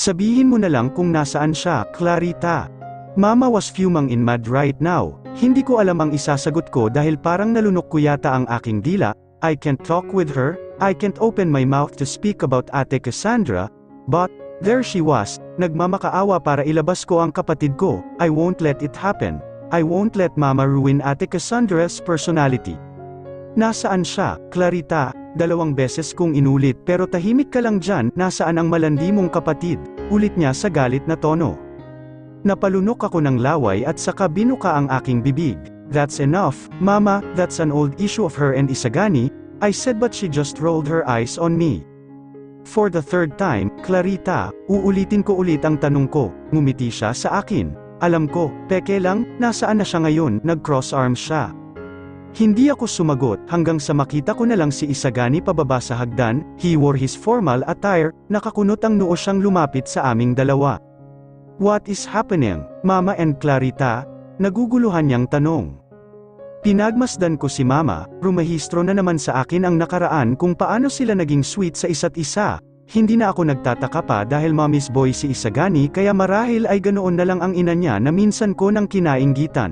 Sabihin mo na lang kung nasaan siya, Clarita. Mama was fuming in mad right now. Hindi ko alam ang isasagot ko dahil parang nalunok ko yata ang aking dila. I can't talk with her, I can't open my mouth to speak about Ate Cassandra, but, there she was, nagmamakaawa para ilabas ko ang kapatid ko. I won't let it happen. I won't let Mama ruin Ate Cassandra's personality. Nasaan siya, Clarita? 2 beses kong inulit pero tahimik ka lang dyan. Nasaan ang malandi mong kapatid? Ulit niya sa galit na tono. Napalunok ako ng laway at saka binuka ang aking bibig. That's enough, Mama, that's an old issue of her and Isagani, I said, but she just rolled her eyes on me. For the 3rd time, Clarita, uulitin ko ulit ang tanong ko. Ngumiti siya sa akin. Alam ko, peke lang, nasaan na siya ngayon? Nag-cross arms siya. Hindi ako sumagot hanggang sa makita ko na lang si Isagani pababa sa hagdan. He wore his formal attire, nakakunot ang noo siyang lumapit sa aming dalawa. What is happening, Mama and Clarita? Naguguluhan niyang tanong. Pinagmasdan ko si Mama, rumahistro na naman sa akin ang nakaraan kung paano sila naging sweet sa isa't isa. Hindi na ako nagtataka pa dahil mommy's boy si Isagani kaya marahil ay ganoon na lang ang ina niya na minsan ko nang kinainggitan.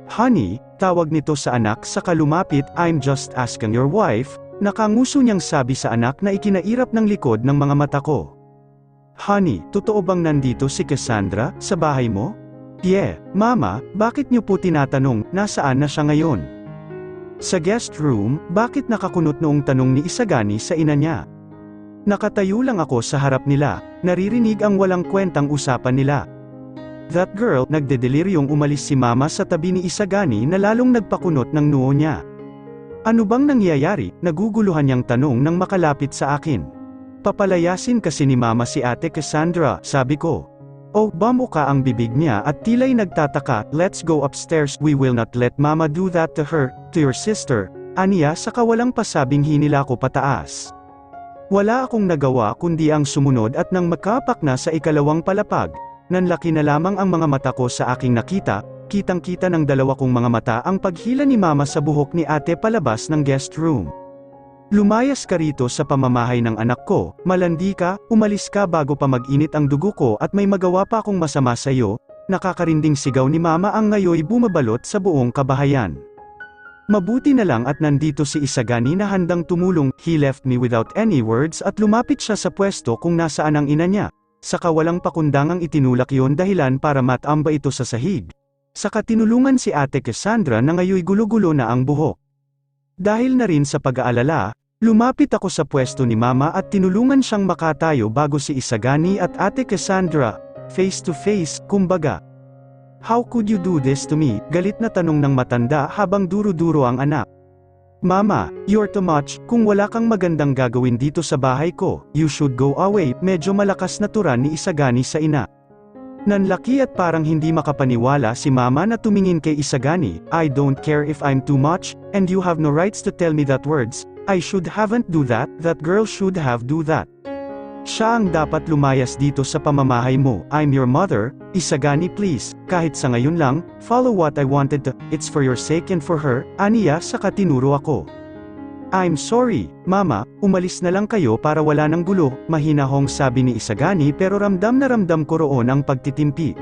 Honey, tawag nito sa anak saka lumapit. I'm just asking your wife, nakanguso niyang sabi sa anak na ikinairap ng likod ng mga mata ko. Honey, totoo bang nandito si Cassandra, sa bahay mo? Yeah, Mama, bakit niyo po tinatanong, nasaan na siya ngayon? Sa guest room, bakit nakakunot noong tanong ni Isagani sa ina niya? Nakatayo lang ako sa harap nila, naririnig ang walang kwentang usapan nila. That girl, nagdedeliryong umalis si Mama sa tabi ni Isagani na lalong nagpakunot ng noo niya. Ano bang nangyayari? Naguguluhan niyang tanong nang makalapit sa akin. Papalayasin kasi ni Mama si Ate Cassandra, sabi ko. Oh, bamuka ang bibig niya at tila'y nagtataka. Let's go upstairs. We will not let Mama do that to her, to your sister. Aniya saka walang pasabing hinila ko pataas. Wala akong nagawa kundi ang sumunod at nang makapak na sa ikalawang palapag, nanlaki na lamang ang mga mata ko sa aking nakita, kitang-kita ng 2 kong mga mata ang paghila ni Mama sa buhok ni Ate palabas ng guest room. Lumayas ka rito sa pamamahay ng anak ko, malandi ka, umalis ka bago pa mag-init ang dugo ko at may magawa pa akong masama sa iyo. Nakakarinding sigaw ni Mama ang ngayoy bumabalot sa buong kabahayan. Mabuti na lang at nandito si Isagani na handang tumulong. He left me without any words at lumapit siya sa pwesto kung nasaan ang ina niya. Saka walang pakundangang itinulak yon dahilan para matamba ito sa sahig. Saka tinulungan si Ate Cassandra na ngayoy gulo-gulo na ang buhok. Dahil na rin sa pag-aalala, lumapit ako sa pwesto ni Mama at tinulungan siyang makatayo bago si Isagani at Ate Cassandra, face to face, kumbaga. How could you do this to me? Galit na tanong ng matanda habang duro-duro ang anak. Mama, you're too much. Kung wala kang magandang gagawin dito sa bahay ko, you should go away. Medyo malakas na turan ni Isagani sa ina. Nanlaki at parang hindi makapaniwala si Mama na tumingin kay Isagani. I don't care if I'm too much, and you have no rights to tell me that words. I should haven't do that, that girl should have do that. Siya ang dapat lumayas dito sa pamamahay mo. I'm your mother, Isagani please, kahit sa ngayon lang, follow what I wanted to, it's for your sake and for her, aniya saka tinuro ako. I'm sorry, Mama, umalis na lang kayo para wala ng gulo, mahinahong sabi ni Isagani pero ramdam na ramdam ko roon ang pagtitimpi.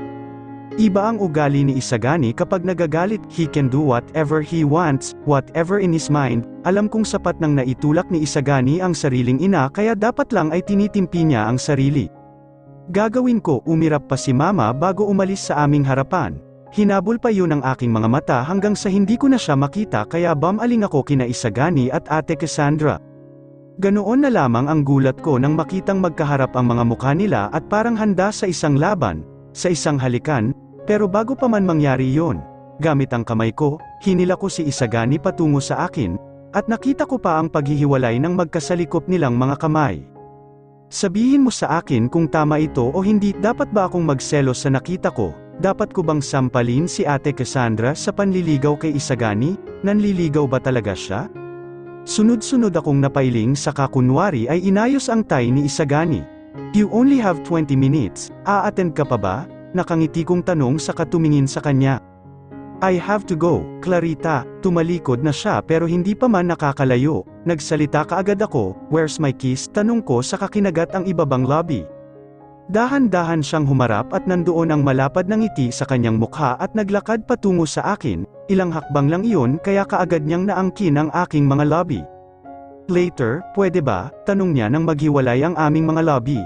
Iba ang ugali ni Isagani kapag nagagalit, he can do whatever he wants, whatever in his mind. Alam kong sapat nang naitulak ni Isagani ang sariling ina kaya dapat lang ay tinitimpi niya ang sarili. Gagawin ko, umirap pa si Mama bago umalis sa aming harapan. Hinabol pa yun ang aking mga mata hanggang sa hindi ko na siya makita kaya bumaling ako kina Isagani at Ate Cassandra. Ganoon na lamang ang gulat ko nang makitang magkaharap ang mga mukha nila at parang handa sa isang laban, sa isang halikan, pero bago pa man mangyari yon, gamit ang kamay ko, hinila ko si Isagani patungo sa akin, at nakita ko pa ang paghihiwalay ng magkasalikop nilang mga kamay. Sabihin mo sa akin kung tama ito o hindi, dapat ba akong magselos sa nakita ko? Dapat ko bang sampalin si Ate Cassandra sa panliligaw kay Isagani? Nanliligaw ba talaga siya? Sunod-sunod akong napailing saka kunwari ay inayos ang tie ni Isagani. You only have 20 minutes, a-attend ka pa ba? Nakangiti kong tanong saka tumingin sa kanya. I have to go, Clarita. Tumalikod na siya pero hindi pa man nakakalayo. Nagsalita kaagad ako, where's my keys? Tanong ko saka kinagat ang ibabang lobby. Dahan-dahan siyang humarap at nandoon ang malapad na ngiti sa kanyang mukha at naglakad patungo sa akin, ilang hakbang lang iyon kaya kaagad niyang naangkin ang aking mga lobby. Later, pwede ba? Tanong niya nang maghiwalay ang aming mga lobby.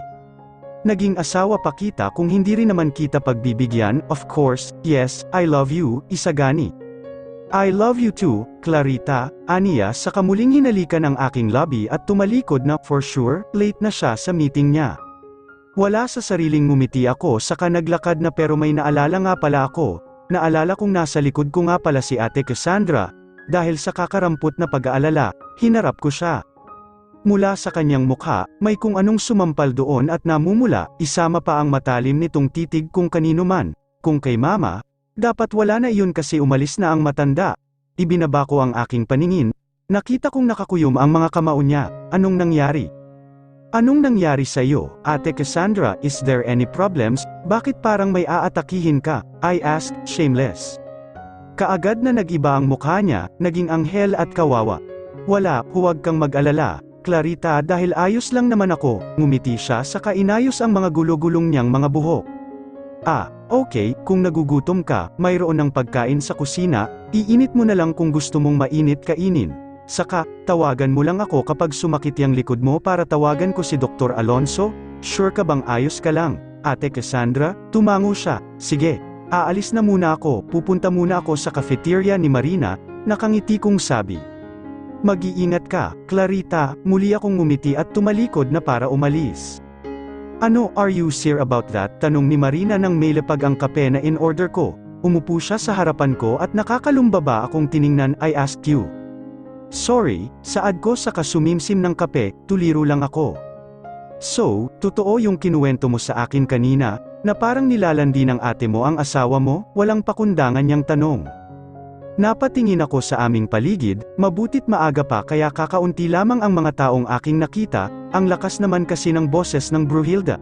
Naging asawa pa kita kung hindi rin naman kita pagbibigyan, of course, yes, I love you, Isagani. I love you too, Clarita, aniya sa kamuling hinalikan ang aking lobby at tumalikod na, for sure, late na siya sa meeting niya. Wala sa sariling ngumiti ako saka naglakad na pero may naalala nga pala ako, naalala kong nasa likod ko nga pala si Ate Cassandra, dahil sa kakarampot na pag-aalala, hinarap ko siya. Mula sa kanyang mukha, may kung anong sumampal doon at namumula, isama pa ang matalim nitong titig kung kanino man, kung kay mama, dapat wala na iyon kasi umalis na ang matanda. Ibinaba ko ang aking paningin, nakita kong nakakuyom ang mga kamao niya, anong nangyari? Anong nangyari sa iyo, Ate Cassandra, is there any problems, bakit parang may aatakihin ka? I asked, shameless. Kaagad na nag-iba ang mukha niya, naging anghel at kawawa. Wala, huwag kang mag-alala, Clarita dahil ayos lang naman ako, ngumiti siya saka inayos ang mga gulo-gulong niyang mga buhok. Ah, okay, kung nagugutom ka, mayroon ng pagkain sa kusina, iinit mo na lang kung gusto mong mainit kainin. Saka, tawagan mo lang ako kapag sumakit yung likod mo para tawagan ko si Dr. Alonso, sure ka bang ayos ka lang, Ate Cassandra? Tumango siya, sige, aalis na muna ako, pupunta muna ako sa cafeteria ni Marina, nakangiti kong sabi. Mag-iingat ka, Clarita, muli akong ngumiti at tumalikod na para umalis. Ano, are you sure about that? Tanong ni Marina nang may lapag ang kape na in-order ko, umupo siya sa harapan ko at nakakalumba akong tiningnan, I asked you. Sorry, saad ko sa kasumimsim ng kape, tuliro lang ako. So, totoo yung kinuwento mo sa akin kanina, na parang nilalandi ng ate mo ang asawa mo, walang pakundangan niyang tanong. Napatingin ako sa aming paligid, mabutit maaga pa kaya kakaunti lamang ang mga taong aking nakita, ang lakas naman kasi ng boses ng Bruhilda.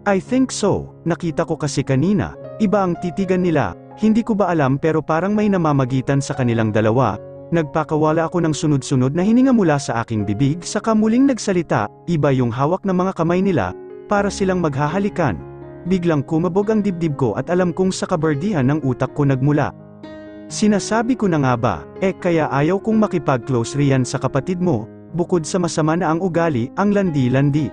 I think so, nakita ko kasi kanina, iba ang titigan nila, hindi ko ba alam pero parang may namamagitan sa kanilang dalawa. Nagpakawala ako ng sunod-sunod na hininga mula sa aking bibig saka muling nagsalita, iba yung hawak ng mga kamay nila, para silang maghahalikan. Biglang kumabog ang dibdib ko at alam kong sa kabardihan ng utak ko nagmula. Sinasabi ko na nga ba, kaya ayaw kong makipag-close riyan sa kapatid mo, bukod sa masama na ang ugali, ang landi-landi.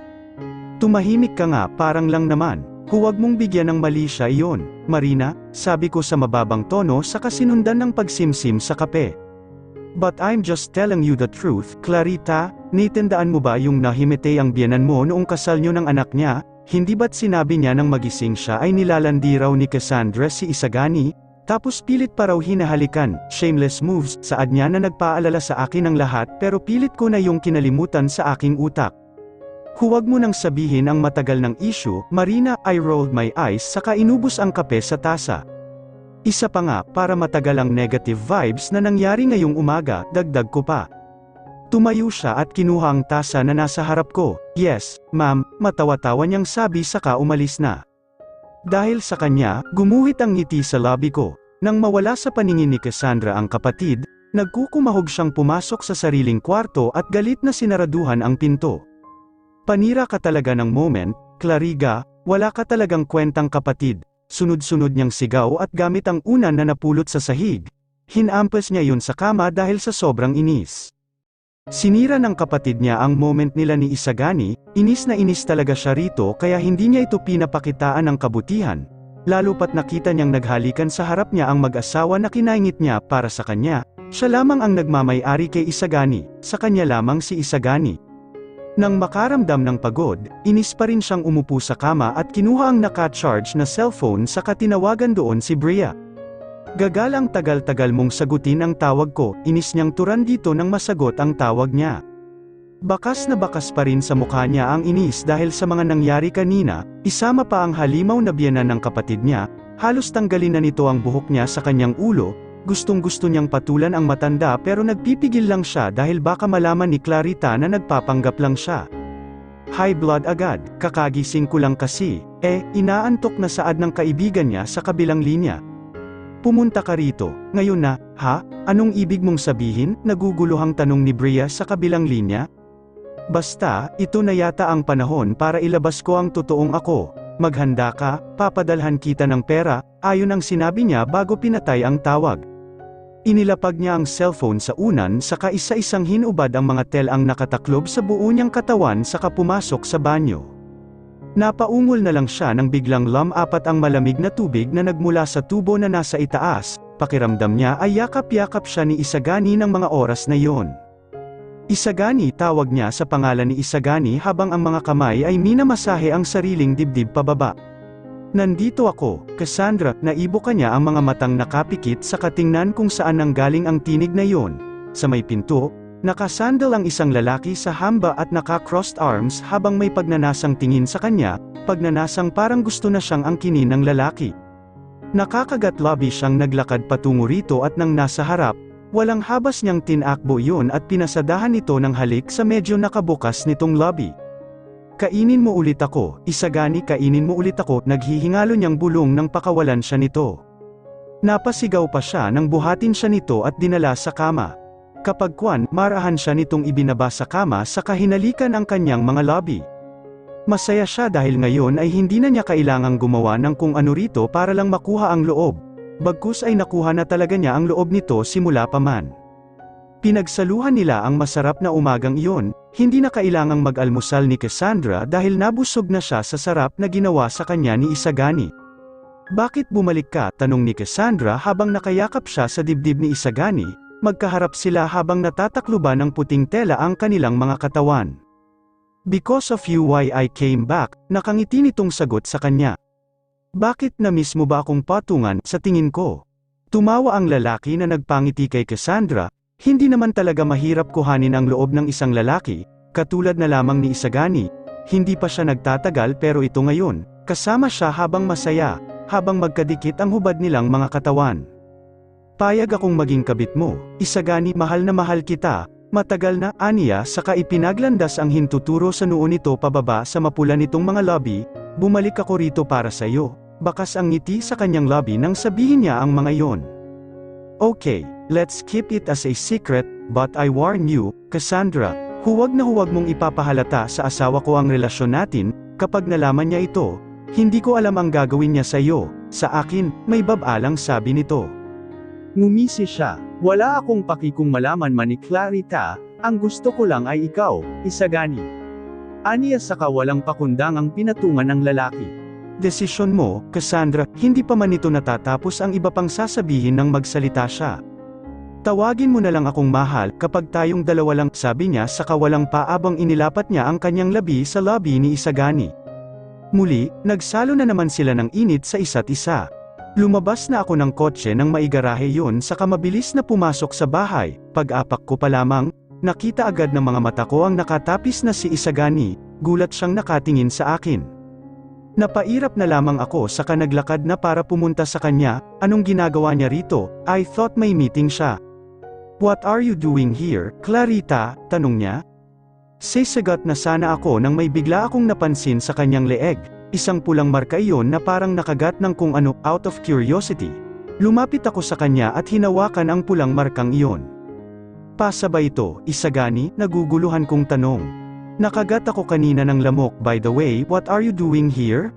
Tumahimik ka nga, parang lang naman, huwag mong bigyan ng mali siya iyon, Marina, sabi ko sa mababang tono saka sinundan ng pagsimsim sa kape. But I'm just telling you the truth, Clarita, nitandaan mo ba yung nahimete ang biyenan mo noong kasal nyo ng anak niya, hindi ba't sinabi niya nang magising siya ay nilalandi raw ni Cassandra si Isagani, tapos pilit pa raw hinahalikan, shameless moves, saad niya na nagpaalala sa akin ang lahat pero pilit ko na yung kinalimutan sa aking utak. Huwag mo nang sabihin ang matagal ng issue, Marina, I rolled my eyes saka inubos ang kape sa tasa. Isa pa nga, para matagal ang negative vibes na nangyari ngayong umaga, dagdag ko pa. Tumayo siya at kinuha ang tasa na nasa harap ko. Yes, ma'am, matawa-tawa niyang sabi saka umalis na. Dahil sa kanya, gumuhit ang ngiti sa labi ko. Nang mawala sa paningin ni Cassandra ang kapatid, nagkukumahog siyang pumasok sa sariling kwarto at galit na sinaraduhan ang pinto. Panira ka talaga ng moment, Clariga, wala ka talagang kwentang kapatid. Sunod-sunod niyang sigaw at gamit ang unan na napulot sa sahig. Hinampas niya yun sa kama dahil sa sobrang inis. Sinira ng kapatid niya ang moment nila ni Isagani, inis na inis talaga siya rito kaya hindi niya ito pinapakitaan ng kabutihan. Lalo pat nakita niyang naghalikan sa harap niya ang mag-asawa na kinaingit niya para sa kanya, siya lamang ang nagmamay-ari kay Isagani, sa kanya lamang si Isagani. Nang makaramdam ng pagod, inis pa rin siyang umupo sa kama at kinuha ang naka-charge na cellphone saka tinawagan doon si Bria. Gagalang tagal-tagal mong sagutin ang tawag ko, inis niyang turan dito nang masagot ang tawag niya. Bakas na bakas pa rin sa mukha niya ang inis dahil sa mga nangyari kanina, isama pa ang halimaw na biyenan ng kapatid niya, halos tanggalin na nito ang buhok niya sa kanyang ulo. Gustong-gusto niyang patulan ang matanda pero nagpipigil lang siya dahil baka malaman ni Clarita na nagpapanggap lang siya. High blood agad, kakagising ko lang kasi, inaantok na saad ng kaibigan niya sa kabilang linya. Pumunta ka rito, ngayon na, ha? Anong ibig mong sabihin? Naguguluhang tanong ni Bria sa kabilang linya. Basta, ito na yata ang panahon para ilabas ko ang totoong ako. maghanda ka, papadalhan kita ng pera, ayon ang sinabi niya bago pinatay ang tawag. Inilapag niya ang cellphone sa unan saka isa-isang hinubad ang mga tel ang nakataklob sa buo niyang katawan saka pumasok sa banyo. Napaungol na lang siya nang biglang lumapat ang malamig na tubig na nagmula sa tubo na nasa itaas, pakiramdam niya ay yakap-yakap siya ni Isagani ng mga oras na iyon. Isagani, tawag niya sa pangalan ni Isagani habang ang mga kamay ay minamasahe ang sariling dibdib pababa. Nandito ako, Cassandra, naibo kanya ang mga matang nakapikit sa katingnan kung saan nanggaling ang tinig na iyon. Sa may pinto, nakasandal ang isang lalaki sa hamba at naka-crossed arms habang may pagnanasang tingin sa kanya, pagnanasang parang gusto na siyang angkinin ng lalaki. Nakakagatlabi siyang naglakad patungo rito at nang nasa harap, walang habas niyang tinakbo iyon at pinasadahan ito ng halik sa medyo nakabukas nitong lobby. Kainin mo ulit ako, Isagani, kainin mo ulit ako, naghihingalo niyang bulong nang pakawalan siya nito. Napasigaw pa siya nang buhatin siya nito at dinala sa kama. Kapag marahan siya nitong ibinaba sa kama sa kahinalikan ang kanyang mga lobby. Masaya siya dahil ngayon ay hindi na niya kailangang gumawa ng kung ano rito para lang makuha ang loob. Bagkus ay nakuha na talaga niya ang loob nito simula pa man. Pinagsaluhan nila ang masarap na umagang iyon, hindi na kailangang mag-almusal ni Cassandra dahil nabusog na siya sa sarap na ginawa sa kanya ni Isagani. Bakit bumalik ka? Tanong ni Cassandra habang nakayakap siya sa dibdib ni Isagani, magkaharap sila habang natatakluban ng puting tela ang kanilang mga katawan. Because of you why I came back, nakangiti nitong sagot sa kanya. Bakit na-miss mo ba akong patungan, sa tingin ko? Tumawa ang lalaki na nagpangiti kay Cassandra, hindi naman talaga mahirap kuhanin ang loob ng isang lalaki, katulad na lamang ni Isagani, hindi pa siya nagtatagal pero ito ngayon, kasama siya habang masaya, habang magkadikit ang hubad nilang mga katawan. Payag akong maging kabit mo, Isagani, mahal na mahal kita, matagal na, aniya saka ipinaglandas ang hintuturo sa noo nito pababa sa mapula nitong mga lobby, bumalik ako rito para sa iyo. Bakas ang ngiti sa kanyang labi nang sabihin niya ang mga iyon. Okay, let's keep it as a secret, but I warn you, Cassandra, huwag na huwag mong ipapahalata sa asawa ko ang relasyon natin, kapag nalaman niya ito, hindi ko alam ang gagawin niya sa iyo, sa akin, may babalang sabi nito. Ngumisi siya, wala akong paki kung malaman man ni Clarita, ang gusto ko lang ay ikaw, Isagani. Aniya saka walang pakundang ang pinatungan ng lalaki. Desisyon mo, Cassandra, hindi pa man ito natatapos ang iba pang sasabihin nang magsalita siya. Tawagin mo na lang akong mahal kapag tayong dalawa lang, sabi niya saka walang paabang inilapat niya ang kanyang labi sa labi ni Isagani. Muli, nagsalo na naman sila ng init sa isa't isa. Lumabas na ako ng kotse nang maigarahe yun saka mabilis na pumasok sa bahay, pag-apak ko pa lamang, nakita agad ng mga mata ko ang nakatapis na si Isagani, gulat siyang nakatingin sa akin. Napairap na lamang ako saka naglakad na para pumunta sa kanya, anong ginagawa niya rito, I thought may meeting siya. What are you doing here, Clarita? Tanong niya. Sasagot na sana ako nang may bigla akong napansin sa kanyang leeg, isang pulang marka iyon na parang nakagat ng kung ano, out of curiosity. Lumapit ako sa kanya at hinawakan ang pulang markang iyon. Pasaba ito, Isagani, naguguluhan kong tanong. Nakagat ako kanina ng lamok, by the way, what are you doing here?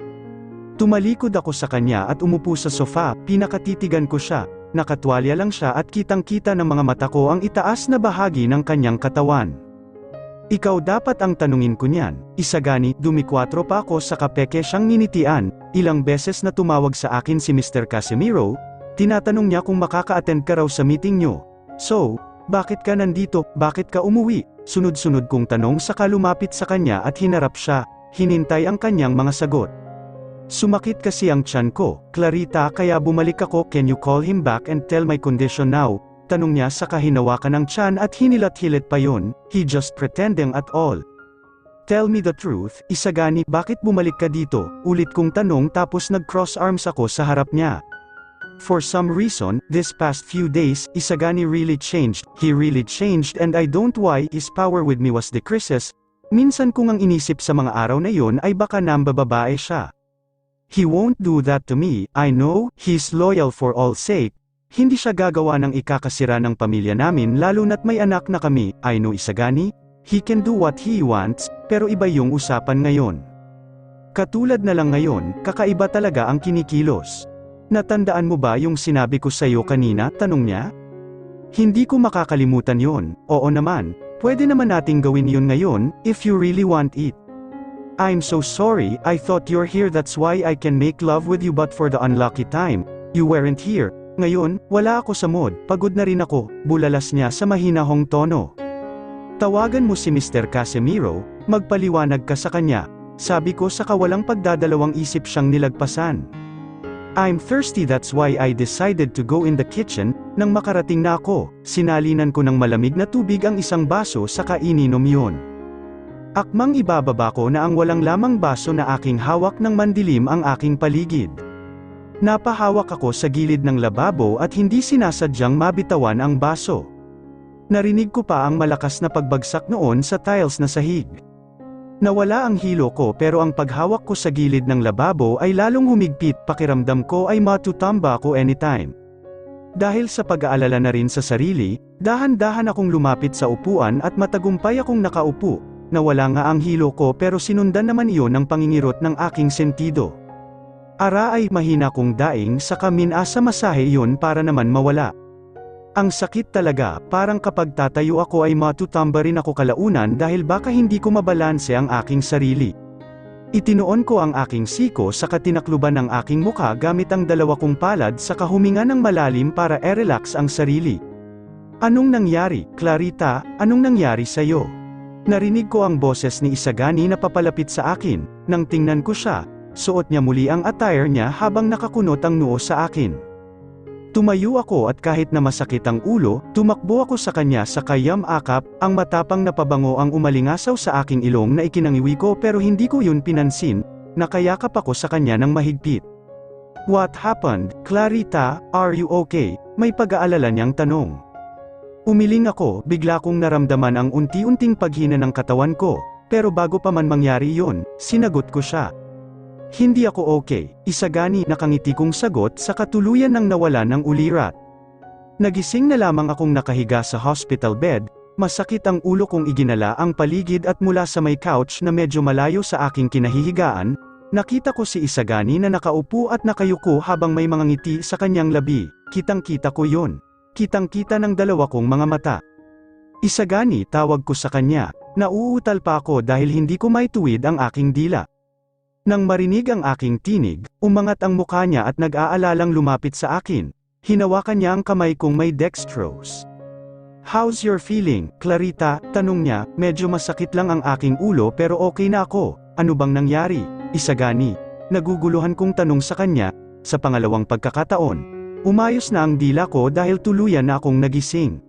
Tumalikod ako sa kanya at umupo sa sofa, pinakatitigan ko siya, nakatwalya lang siya at kitang-kita ng mga mata ko ang itaas na bahagi ng kanyang katawan. Ikaw dapat ang tanungin ko niyan, Isagani, dumikwatro pa ako sa kapeke siyang ninitian, ilang beses na tumawag sa akin si Mr. Casimiro, tinatanong niya kung makaka-attend ka raw sa meeting niyo. So, bakit ka nandito, bakit ka umuwi? Sunod-sunod kong tanong saka lumapit sa kanya at hinarap siya, hinintay ang kanyang mga sagot. Sumakit kasi ang tiyan ko, Clarita, kaya bumalik ako, can you call him back and tell my condition now? Tanong niya saka hinawakan ang tiyan at hinilat-hilit pa yun, he just pretending at all. Tell me the truth, Isagani, bakit bumalik ka dito? Ulit kong tanong tapos nag-cross arms ako sa harap niya. For some reason, this past few days, Isagani really changed, he really changed and I don't why his power with me was decreases. Minsan kong ang inisip sa mga araw na yon ay baka nambababae siya. He won't do that to me, I know, he's loyal for all sake. Hindi siya gagawa ng ikakasira ng pamilya namin lalo na't may anak na kami, I know Isagani, he can do what he wants, pero iba yung usapan ngayon. Katulad na lang ngayon, kakaiba talaga ang kinikilos. Natandaan mo ba yung sinabi ko sa'yo kanina? Tanong niya. Hindi ko makakalimutan yon. Oo naman, pwede naman nating gawin yun ngayon, if you really want it. I'm so sorry, I thought you're here, that's why I can make love with you, but for the unlucky time, you weren't here. Ngayon, wala ako sa mood, pagod na rin ako, bulalas niya sa mahinahong tono. Tawagan mo si Mr. Casemiro, magpaliwanag ka sa kanya. Sabi ko sa kawalang pagdadalawang isip siyang nilagpasan. I'm thirsty, that's why I decided to go in the kitchen. Nang makarating na ako, sinalinan ko ng malamig na tubig ang isang baso saka ininom yun. Akmang ibababa ko na ang walang lamang baso na aking hawak ng mandilim ang aking paligid. Napahawak ako sa gilid ng lababo at hindi sinasadyang mabitawan ang baso. Narinig ko pa ang malakas na pagbagsak noon sa tiles na sahig. Nawala ang hilo ko pero ang paghawak ko sa gilid ng lababo ay lalong humigpit, pakiramdam ko ay matutamba ako anytime. Dahil sa pag-aalala na rin sa sarili, dahan-dahan akong lumapit sa upuan at matagumpay akong nakaupo. Nawala nga ang hilo ko pero sinundan naman iyon ng pangingirot ng aking sentido. Ara ay mahina kong daing saka minasa masahe iyon para naman mawala. Ang sakit talaga, parang kapag tatayo ako ay matutamba rin ako kalaunan dahil baka hindi ko mabalanse ang aking sarili. Itinoon ko ang aking siko sa katinakluban ng aking mukha gamit ang dalawa kong palad sa kahuminga ng malalim para i-relax ang sarili. Anong nangyari, Clarita? Anong nangyari sa'yo? Narinig ko ang boses ni Isagani na papalapit sa akin. Nang tingnan ko siya, suot niya muli ang attire niya habang nakakunot ang noo sa akin. Tumayo ako at kahit na masakit ang ulo, tumakbo ako sa kanya sa kayam-akap, ang matapang na pabango ang umalingasaw sa aking ilong na ikinangiwi ko pero hindi ko yun pinansin, nakayakap ako sa kanya ng mahigpit. What happened, Clarita? Are you okay? May pag-aalala niyang tanong. Umiling ako, bigla kong naramdaman ang unti-unting paghina ng katawan ko, pero bago pa man mangyari yun, sinagot ko siya. Hindi ako okay, Isagani, nakangiti kong sagot sa katuluyan ng nawala ng ulirat. Nagising na lamang akong nakahiga sa hospital bed, masakit ang ulo kong iginala ang paligid at mula sa may couch na medyo malayo sa aking kinahihigaan, nakita ko si Isagani na nakaupo at nakayuko habang may mga ngiti sa kanyang labi. Kitang-kita ko yun. Kitang-kita ng dalawa kong mga mata. Isagani, tawag ko sa kanya. Nauutal pa ako dahil hindi ko maituwid ang aking dila. Nang marinig ang aking tinig, umangat ang mukha niya at nag-aalalang lumapit sa akin. Hinawakan niya ang kamay kong may dextrose. How's your feeling, Clarita? Tanong niya. Medyo masakit lang ang aking ulo pero okay na ako. Ano bang nangyari, Isagani? Naguguluhan kong tanong sa kanya. Sa pangalawang pagkakataon, umayos na ang dila ko dahil tuluyan na akong nagising.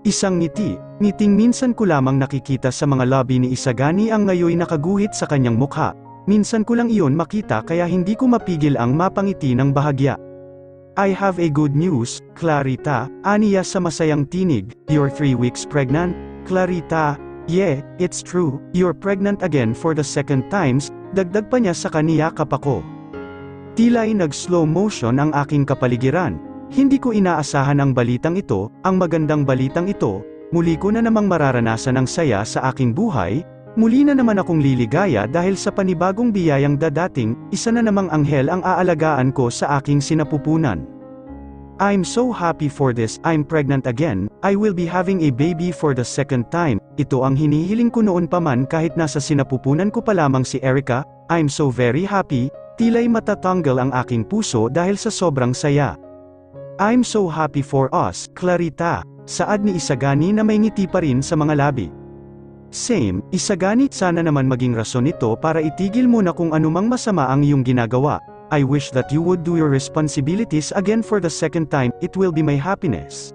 Isang ngiting minsan ko lamang nakikita sa mga labi ni Isagani ang ngayoy nakaguhit sa kanyang mukha. Minsan ko lang iyon makita kaya hindi ko mapigil ang mapangiti ng bahagya. I have a good news, Clarita, aniya sa masayang tinig. You're 3 weeks pregnant, Clarita. Yeah, it's true, you're pregnant again for the second times, dagdag pa niya sa kaniyakap ako. Tila'y nag-slow motion ang aking kapaligiran. Hindi ko inaasahan ang balitang ito, ang magandang balitang ito. Muli ko na namang mararanasan ang saya sa aking buhay. Muli na naman akong liligaya dahil sa panibagong biyayang dadating, isa na namang anghel ang aalagaan ko sa aking sinapupunan. I'm so happy for this, I'm pregnant again, I will be having a baby for the second time. Ito ang hinihiling ko noon pa man kahit nasa sinapupunan ko pa lamang si Erica. I'm so very happy, tila'y matatanggal ang aking puso dahil sa sobrang saya. I'm so happy for us, Clarita, saad ni Isagani na may ngiti pa rin sa mga labi. Same, Isagani, sana naman maging rason ito para itigil mo na kung anumang masama ang iyong ginagawa. I wish that you would do your responsibilities again for the second time, it will be my happiness.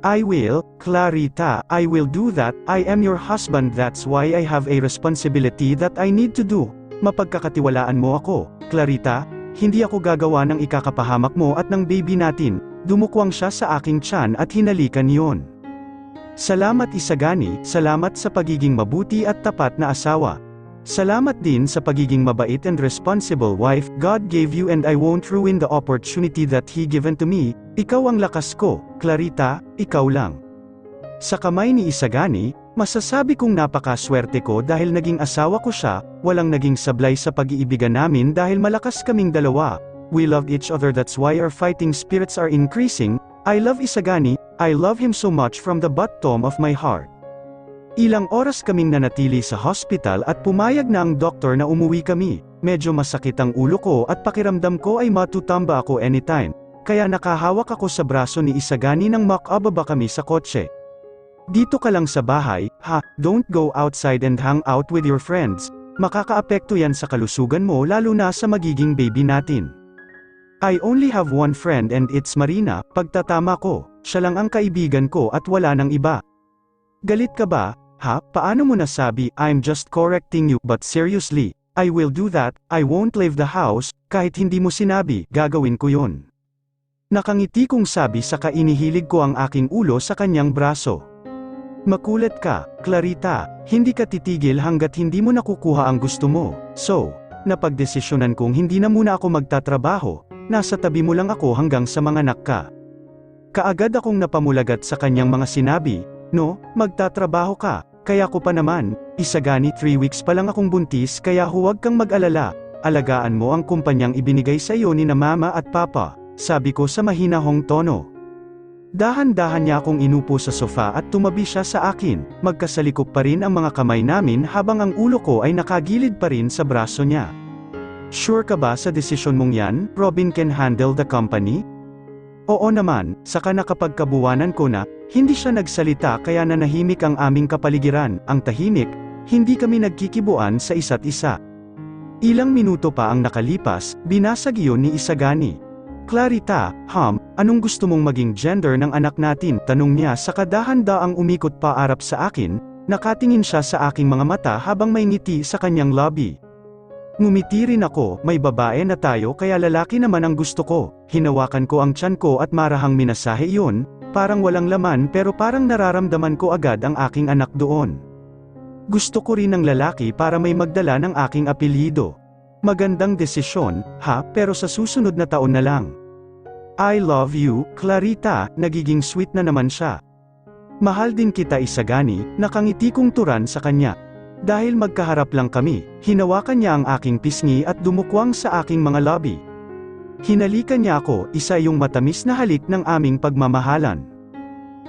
I will, Clarita, I will do that, I am your husband, that's why I have a responsibility that I need to do. Mapagkakatiwalaan mo ako, Clarita, hindi ako gagawa ng ikakapahamak mo at ng baby natin. Dumukwang siya sa aking tiyan at hinalikan yon. Salamat Isagani, salamat sa pagiging mabuti at tapat na asawa. Salamat din sa pagiging mabait and responsible wife God gave you and I won't ruin the opportunity that He given to me. Ikaw ang lakas ko, Clarita, ikaw lang. Sa kamay ni Isagani, Masasabi kong napakaswerte ko dahil naging asawa ko siya, walang naging sablay sa pag-iibigan namin dahil malakas kaming dalawa. We loved each other, that's why our fighting spirits are increasing. I love Isagani, I love him so much from the bottom of my heart. Ilang oras kaming nanatili sa hospital at pumayag na ang doktor na umuwi kami. Medyo masakit ang ulo ko at pakiramdam ko ay matutamba ako anytime. Kaya nakahawak ako sa braso ni Isagani nang makababa kami sa kotse. Dito ka lang sa bahay, ha, don't go outside and hang out with your friends. Makakaapekto yan sa kalusugan mo lalo na sa magiging baby natin. I only have one friend and it's Marina, pagtatama ko, siya lang ang kaibigan ko at wala nang iba. Galit ka ba, ha, paano mo nasabi, I'm just correcting you, but seriously, I will do that, I won't leave the house, kahit hindi mo sinabi, gagawin ko yon. Nakangiti kong sabi saka inihilig ko ang aking ulo sa kanyang braso. Makulit ka, Clarita, hindi ka titigil hanggat hindi mo nakukuha ang gusto mo, so, napagdesisyonan kong hindi na muna ako magtatrabaho, nasa tabi mo lang ako hanggang sa manganak ka. Kaagad akong napamulagat sa kanyang mga sinabi, no, magtatrabaho ka, kaya ko pa naman, Isagani 3 weeks pa lang akong buntis kaya huwag kang mag-alala, alagaan mo ang kumpanyang ibinigay sa iyo ni na mama at papa, sabi ko sa mahinahong tono. Dahan-dahan niya akong inupo sa sofa at tumabi siya sa akin, magkasalikop pa rin ang mga kamay namin habang ang ulo ko ay nakagilid pa rin sa braso niya. Sure ka ba sa desisyon mong yan, Robin can handle the company? Oo naman, saka nakapagkabuwanan ko na, hindi siya nagsalita kaya nanahimik ang aming kapaligiran, ang tahimik, hindi kami nagkikibuan sa isa't isa. Ilang minuto pa ang nakalipas, binasag iyon ni Isagani. Clarita, anong gusto mong maging gender ng anak natin? Tanong niya sa kadahan-daang umikot paarap sa akin, nakatingin siya sa aking mga mata habang may ngiti sa kanyang labi. Ngumiti rin ako, may babae na tayo kaya lalaki naman ang gusto ko. Hinawakan ko ang tiyan ko at marahang minasahe iyon, parang walang laman pero parang nararamdaman ko agad ang aking anak doon. Gusto ko rin ng lalaki para may magdala ng aking apelyido. Magandang desisyon, ha, pero sa susunod na taon na lang. I love you, Clarita, nagiging sweet na naman siya. Mahal din kita Isagani, nakangiti kong turan sa kanya. Dahil magkaharap lang kami, hinawakan niya ang aking pisngi at dumukwang sa aking mga labi. Hinalikan niya ako, isa yung matamis na halik ng aming pagmamahalan.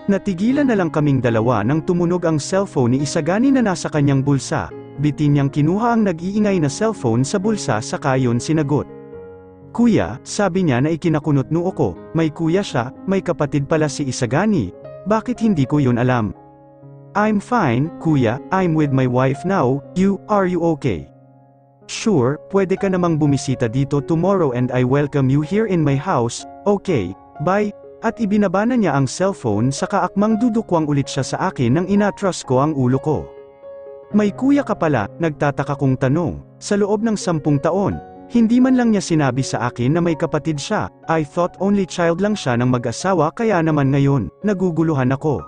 Natigilan na lang kaming dalawa nang tumunog ang cellphone ni Isagani na nasa kanyang bulsa. Bitin niyang kinuha ang nag-iingay na cellphone sa bulsa saka yun sinagot. Kuya, sabi niya na ikinakunot noo ko, may kuya siya, may kapatid pala si Isagani, bakit hindi ko yun alam? I'm fine, kuya, I'm with my wife now, are you okay? Sure, pwede ka namang bumisita dito tomorrow and I welcome you here in my house, okay, bye, at ibinaba na niya ang cellphone saka akmang dudukwang ulit siya sa akin nang inatras ko ang ulo ko. May kuya ka pala, nagtataka kong tanong, sa loob ng 10 taon, hindi man lang niya sinabi sa akin na may kapatid siya, I thought only child lang siya ng mag-asawa kaya naman ngayon, naguguluhan ako.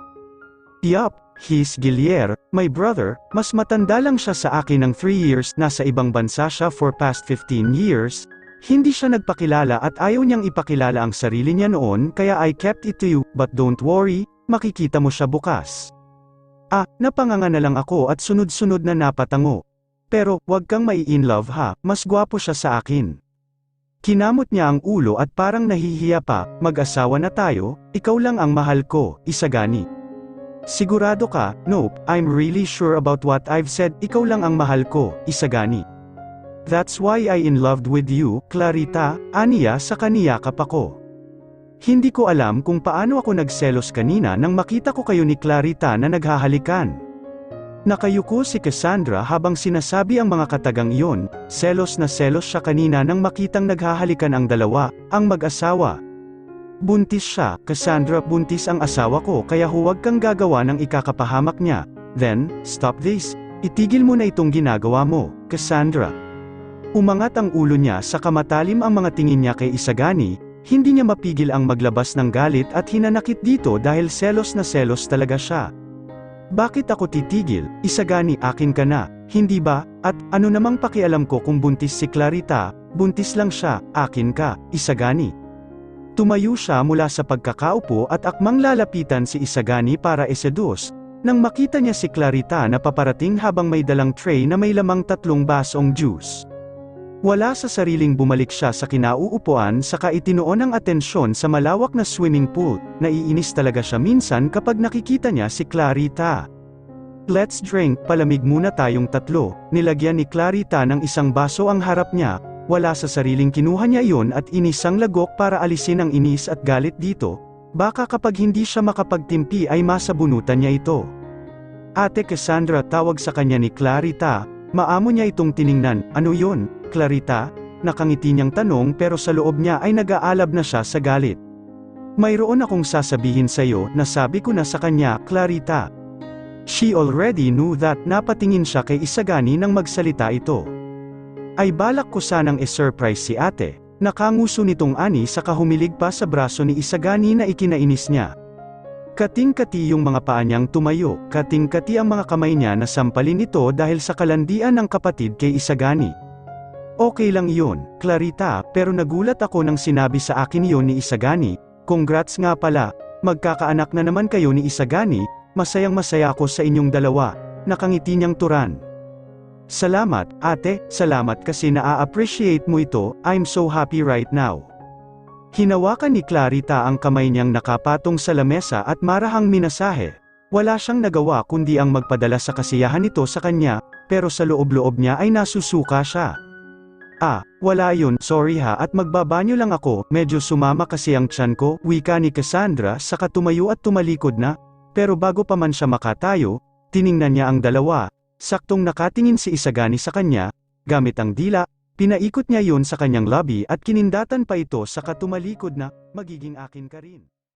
Yup, he's Guillier, my brother, mas matanda lang siya sa akin ng 3 years, nasa ibang bansa siya for past 15 years, hindi siya nagpakilala at ayaw niyang ipakilala ang sarili niya noon kaya I kept it to you, but don't worry, makikita mo siya bukas. Napanganga na lang ako at sunod-sunod na napatango. Pero, wag kang mai-inlove ha, mas gwapo siya sa akin. Kinamot niya ang ulo at parang nahihiya pa, mag-asawa na tayo, ikaw lang ang mahal ko, Isagani. Sigurado ka? Nope, I'm really sure about what I've said, ikaw lang ang mahal ko, Isagani. That's why I in loved with you, Clarita, aniya sa kaniyakap ako. Hindi ko alam kung paano ako nagselos kanina nang makita ko kayo ni Clarita na naghahalikan. Nakayuko si Cassandra habang sinasabi ang mga katagang iyon, selos na selos siya kanina nang makitang naghahalikan ang dalawa, ang mag-asawa. Buntis siya, Cassandra, buntis ang asawa ko kaya huwag kang gagawa ng ikakapahamak niya. Then, stop this. Itigil mo na itong ginagawa mo, Cassandra. Umangat ang ulo niya sa kamatalim ang mga tingin niya kay Isagani, hindi niya mapigil ang maglabas ng galit at hinanakit dito dahil selos na selos talaga siya. Bakit ako titigil? Isagani, akin ka na, hindi ba? At ano namang pakialam ko kung buntis si Clarita, buntis lang siya, akin ka, Isagani. Tumayo siya mula sa pagkakaupo at akmang lalapitan si Isagani para iseduce. Nang makita niya si Clarita na paparating habang may dalang tray na may lamang 3 basong juice. Wala sa sariling bumalik siya sa kinauupuan saka itinuon ang atensyon sa malawak na swimming pool. Naiinis talaga siya minsan kapag nakikita niya si Clarita. Let's drink, palamig muna tayong 3, nilagyan ni Clarita ng isang baso ang harap niya, wala sa sariling kinuha niya iyon at inisang lagok para alisin ang inis at galit dito, baka kapag hindi siya makapagtimpi ay masabunutan niya ito. Ate Cassandra, tawag sa kanya ni Clarita, maamo niya itong tiningnan. Ano yun, Clarita? Nakangiti niyang tanong pero sa loob niya ay nag-aalab na siya sa galit. Mayroon akong sasabihin sa'yo, nasabi ko na sa kanya, Clarita. She already knew that. Napatingin siya kay Isagani nang magsalita ito. Ay balak ko sanang i-surprise si ate. Nakanguso nitong ani saka humilig pa sa braso ni Isagani na ikinainis niya. Kating-kati yung mga paa niyang tumayo, kating-kati ang mga kamay niya na sampalin ito dahil sa kalandian ng kapatid kay Isagani. Okay lang iyon, Clarita, pero nagulat ako nang sinabi sa akin iyon ni Isagani. Congrats nga pala, magkakaanak na naman kayo ni Isagani. Masayang-masaya ako sa inyong dalawa, nakangiti niyang turan. Salamat, ate, salamat kasi naa-appreciate mo ito, I'm so happy right now. Hinawakan ni Clarita ang kamay niyang nakapatong sa lamesa at marahang minasahe. Wala siyang nagawa kundi ang magpadala sa kasiyahan nito sa kanya, pero sa loob-loob niya ay nasusuka siya. Wala yun, sorry ha at magbabanyo lang ako, medyo sumama kasi ang tiyan ko, wika ni Cassandra saka tumayo at tumalikod na. Pero bago pa man siya makatayo, tiningnan niya ang dalawa, saktong nakatingin si Isagani sa kanya, gamit ang dila, pinaikot niya yon sa kanyang labi at kinindatan pa ito saka tumalikod na, magiging akin ka rin.